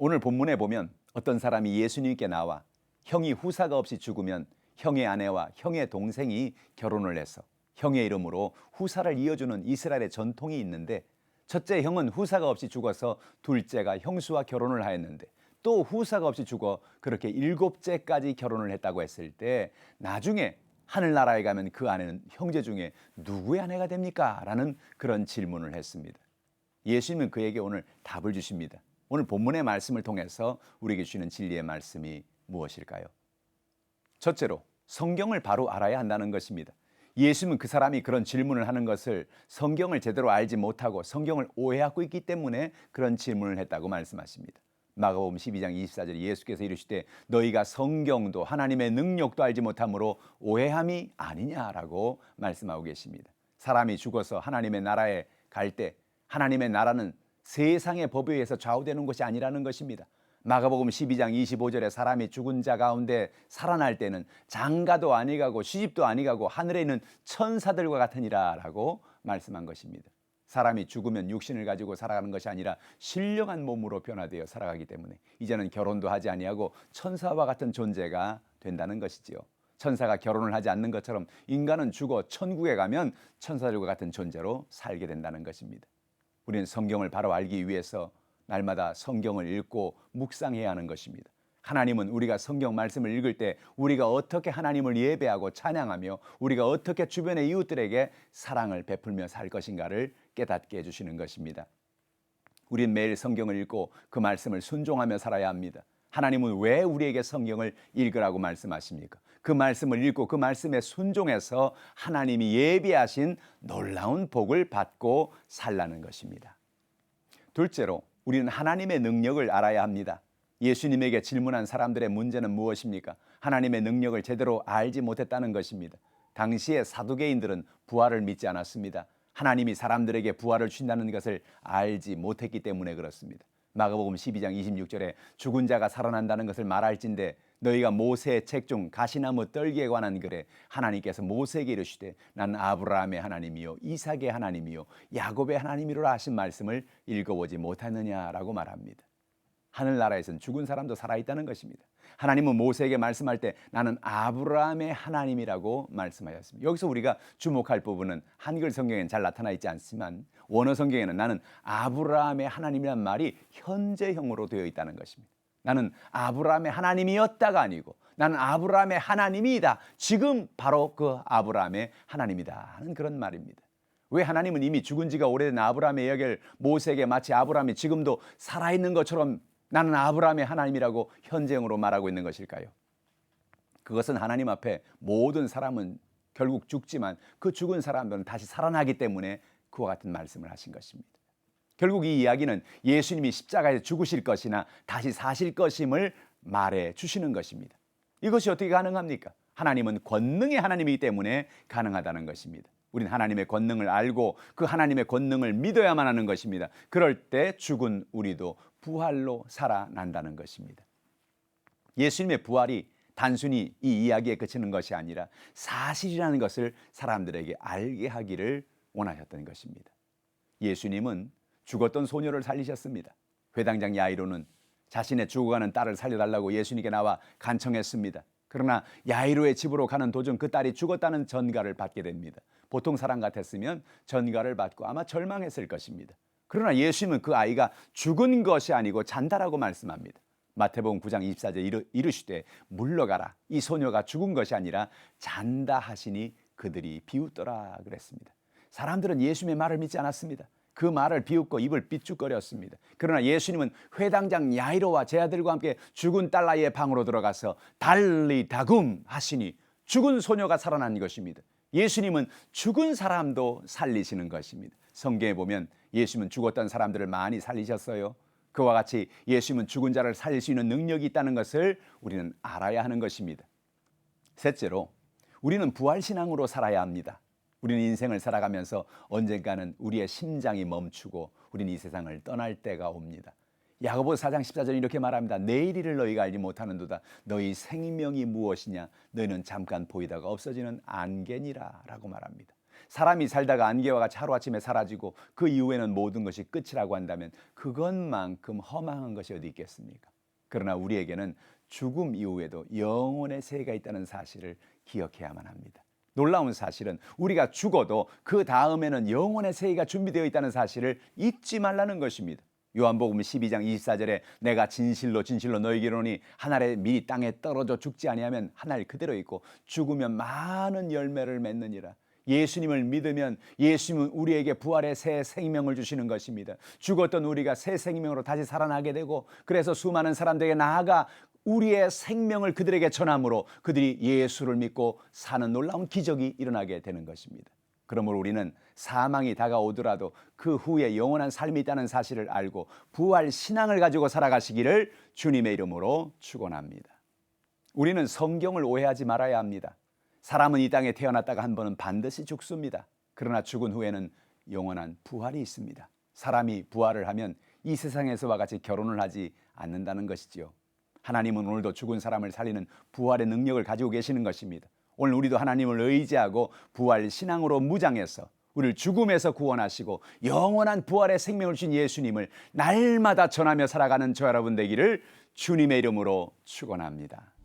오늘 본문에 보면 어떤 사람이 예수님께 나와 형이 후사가 없이 죽으면 형의 아내와 형의 동생이 결혼을 해서 형의 이름으로 후사를 이어주는 이스라엘의 전통이 있는데, 첫째 형은 후사가 없이 죽어서 둘째가 형수와 결혼을 하였는데, 또 후사가 없이 죽어 그렇게 일곱째까지 결혼을 했다고 했을 때 나중에 하늘나라에 가면 그 아내는 형제 중에 누구의 아내가 됩니까? 라는 그런 질문을 했습니다. 예수님은 그에게 오늘 답을 주십니다. 오늘 본문의 말씀을 통해서 우리에게 주시는 진리의 말씀이 무엇일까요? 첫째로 성경을 바로 알아야 한다는 것입니다. 예수님은 그 사람이 그런 질문을 하는 것을 성경을 제대로 알지 못하고 성경을 오해하고 있기 때문에 그런 질문을 했다고 말씀하십니다. 마가복음 12장 24절에 예수께서 이르시되 너희가 성경도 하나님의 능력도 알지 못함으로 오해함이 아니냐라고 말씀하고 계십니다. 사람이 죽어서 하나님의 나라에 갈 때 하나님의 나라는 세상의 법에 의해서 좌우되는 것이 아니라는 것입니다. 마가복음 12장 25절에 사람이 죽은 자 가운데 살아날 때는 장가도 아니가고 시집도 아니가고 하늘에 있는 천사들과 같으니라 라고 말씀한 것입니다. 사람이 죽으면 육신을 가지고 살아가는 것이 아니라 신령한 몸으로 변화되어 살아가기 때문에 이제는 결혼도 하지 아니하고 천사와 같은 존재가 된다는 것이지요. 천사가 결혼을 하지 않는 것처럼 인간은 죽어 천국에 가면 천사들과 같은 존재로 살게 된다는 것입니다. 우리는 성경을 바로 알기 위해서 날마다 성경을 읽고 묵상해야 하는 것입니다. 하나님은 우리가 성경 말씀을 읽을 때 우리가 어떻게 하나님을 예배하고 찬양하며 우리가 어떻게 주변의 이웃들에게 사랑을 베풀며 살 것인가를 깨닫게 해주시는 것입니다. 우린 매일 성경을 읽고 그 말씀을 순종하며 살아야 합니다. 하나님은 왜 우리에게 성경을 읽으라고 말씀하십니까? 그 말씀을 읽고 그 말씀에 순종해서 하나님이 예비하신 놀라운 복을 받고 살라는 것입니다. 둘째로 우리는 하나님의 능력을 알아야 합니다. 예수님에게 질문한 사람들의 문제는 무엇입니까? 하나님의 능력을 제대로 알지 못했다는 것입니다. 당시의 사두개인들은 부활을 믿지 않았습니다. 하나님이 사람들에게 부활을 주신다는 것을 알지 못했기 때문에 그렇습니다. 마가복음 12장 26절에 죽은 자가 살아난다는 것을 말할진대 너희가 모세의 책 중 가시나무 떨기에 관한 글에 하나님께서 모세에게 이르시되 나는 아브라함의 하나님이요 이삭의 하나님이요 야곱의 하나님이로라 하신 말씀을 읽어보지 못하느냐라고 말합니다. 하늘나라에서는 죽은 사람도 살아있다는 것입니다. 하나님은 모세에게 말씀할 때 나는 아브라함의 하나님이라고 말씀하셨습니다. 여기서 우리가 주목할 부분은 한글 성경에는 잘 나타나 있지 않지만 원어 성경에는 나는 아브라함의 하나님이란 말이 현재형으로 되어 있다는 것입니다. 나는 아브라함의 하나님이었다가 아니고 나는 아브라함의 하나님이다. 지금 바로 그 아브라함의 하나님이다 하는 그런 말입니다. 왜 하나님은 이미 죽은 지가 오래된 아브라함의 이야기를 모세에게 마치 아브라함이 지금도 살아있는 것처럼 나는 아브라함의 하나님이라고 현재형으로 말하고 있는 것일까요? 그것은 하나님 앞에 모든 사람은 결국 죽지만 그 죽은 사람들은 다시 살아나기 때문에 그와 같은 말씀을 하신 것입니다. 결국 이 이야기는 예수님이 십자가에서 죽으실 것이나 다시 사실 것임을 말해 주시는 것입니다. 이것이 어떻게 가능합니까? 하나님은 권능의 하나님이기 때문에 가능하다는 것입니다. 우리는 하나님의 권능을 알고 그 하나님의 권능을 믿어야만 하는 것입니다. 그럴 때 죽은 우리도 부활로 살아난다는 것입니다. 예수님의 부활이 단순히 이 이야기에 그치는 것이 아니라 사실이라는 것을 사람들에게 알게 하기를 원하셨던 것입니다. 예수님은 죽었던 소녀를 살리셨습니다. 회당장 야이로는 자신의 죽어가는 딸을 살려달라고 예수님께 나와 간청했습니다. 그러나 야이로의 집으로 가는 도중 그 딸이 죽었다는 전가를 받게 됩니다. 보통 사람 같았으면 전가를 받고 아마 절망했을 것입니다. 그러나 예수님은 그 아이가 죽은 것이 아니고 잔다라고 말씀합니다. 마태복음 9장 24절 이르시되 물러가라 이 소녀가 죽은 것이 아니라 잔다 하시니 그들이 비웃더라 그랬습니다. 사람들은 예수님의 말을 믿지 않았습니다. 그 말을 비웃고 입을 삐죽거렸습니다. 그러나 예수님은 회당장 야이로와 제 아들과 함께 죽은 딸아이의 방으로 들어가서 달리 다굼 하시니 죽은 소녀가 살아난 것입니다. 예수님은 죽은 사람도 살리시는 것입니다. 성경에 보면 예수님은 죽었던 사람들을 많이 살리셨어요. 그와 같이 예수님은 죽은 자를 살릴 수 있는 능력이 있다는 것을 우리는 알아야 하는 것입니다. 셋째로 우리는 부활신앙으로 살아야 합니다. 우리는 인생을 살아가면서 언젠가는 우리의 심장이 멈추고 우리는 이 세상을 떠날 때가 옵니다. 야고보서 4장 14절 이렇게 말합니다. 내일 일을 너희가 알지 못하는도다. 너희 생명이 무엇이냐? 너희는 잠깐 보이다가 없어지는 안개니라 라고 말합니다. 사람이 살다가 안개와 같이 하루아침에 사라지고 그 이후에는 모든 것이 끝이라고 한다면 그것만큼 허망한 것이 어디 있겠습니까? 그러나 우리에게는 죽음 이후에도 영원의 세계가 있다는 사실을 기억해야만 합니다. 놀라운 사실은 우리가 죽어도 그 다음에는 영원의 세계가 준비되어 있다는 사실을 잊지 말라는 것입니다. 요한복음 12장 24절에 내가 진실로 진실로 너희에게 이르노니 한 알에 미리 땅에 떨어져 죽지 아니하면 한 알 그대로 있고 죽으면 많은 열매를 맺느니라. 예수님을 믿으면 예수님은 우리에게 부활의 새 생명을 주시는 것입니다. 죽었던 우리가 새 생명으로 다시 살아나게 되고, 그래서 수많은 사람들에게 나아가 우리의 생명을 그들에게 전함으로 그들이 예수를 믿고 사는 놀라운 기적이 일어나게 되는 것입니다. 그러므로 우리는 사망이 다가오더라도 그 후에 영원한 삶이 있다는 사실을 알고 부활 신앙을 가지고 살아가시기를 주님의 이름으로 축원합니다. 우리는 성경을 오해하지 말아야 합니다. 사람은 이 땅에 태어났다가 한 번은 반드시 죽습니다. 그러나 죽은 후에는 영원한 부활이 있습니다. 사람이 부활을 하면 이 세상에서와 같이 결혼을 하지 않는다는 것이지요. 하나님은 오늘도 죽은 사람을 살리는 부활의 능력을 가지고 계시는 것입니다. 오늘 우리도 하나님을 의지하고 부활 신앙으로 무장해서 우리를 죽음에서 구원하시고 영원한 부활의 생명을 주신 예수님을 날마다 전하며 살아가는 저 여러분 되기를 주님의 이름으로 축원합니다.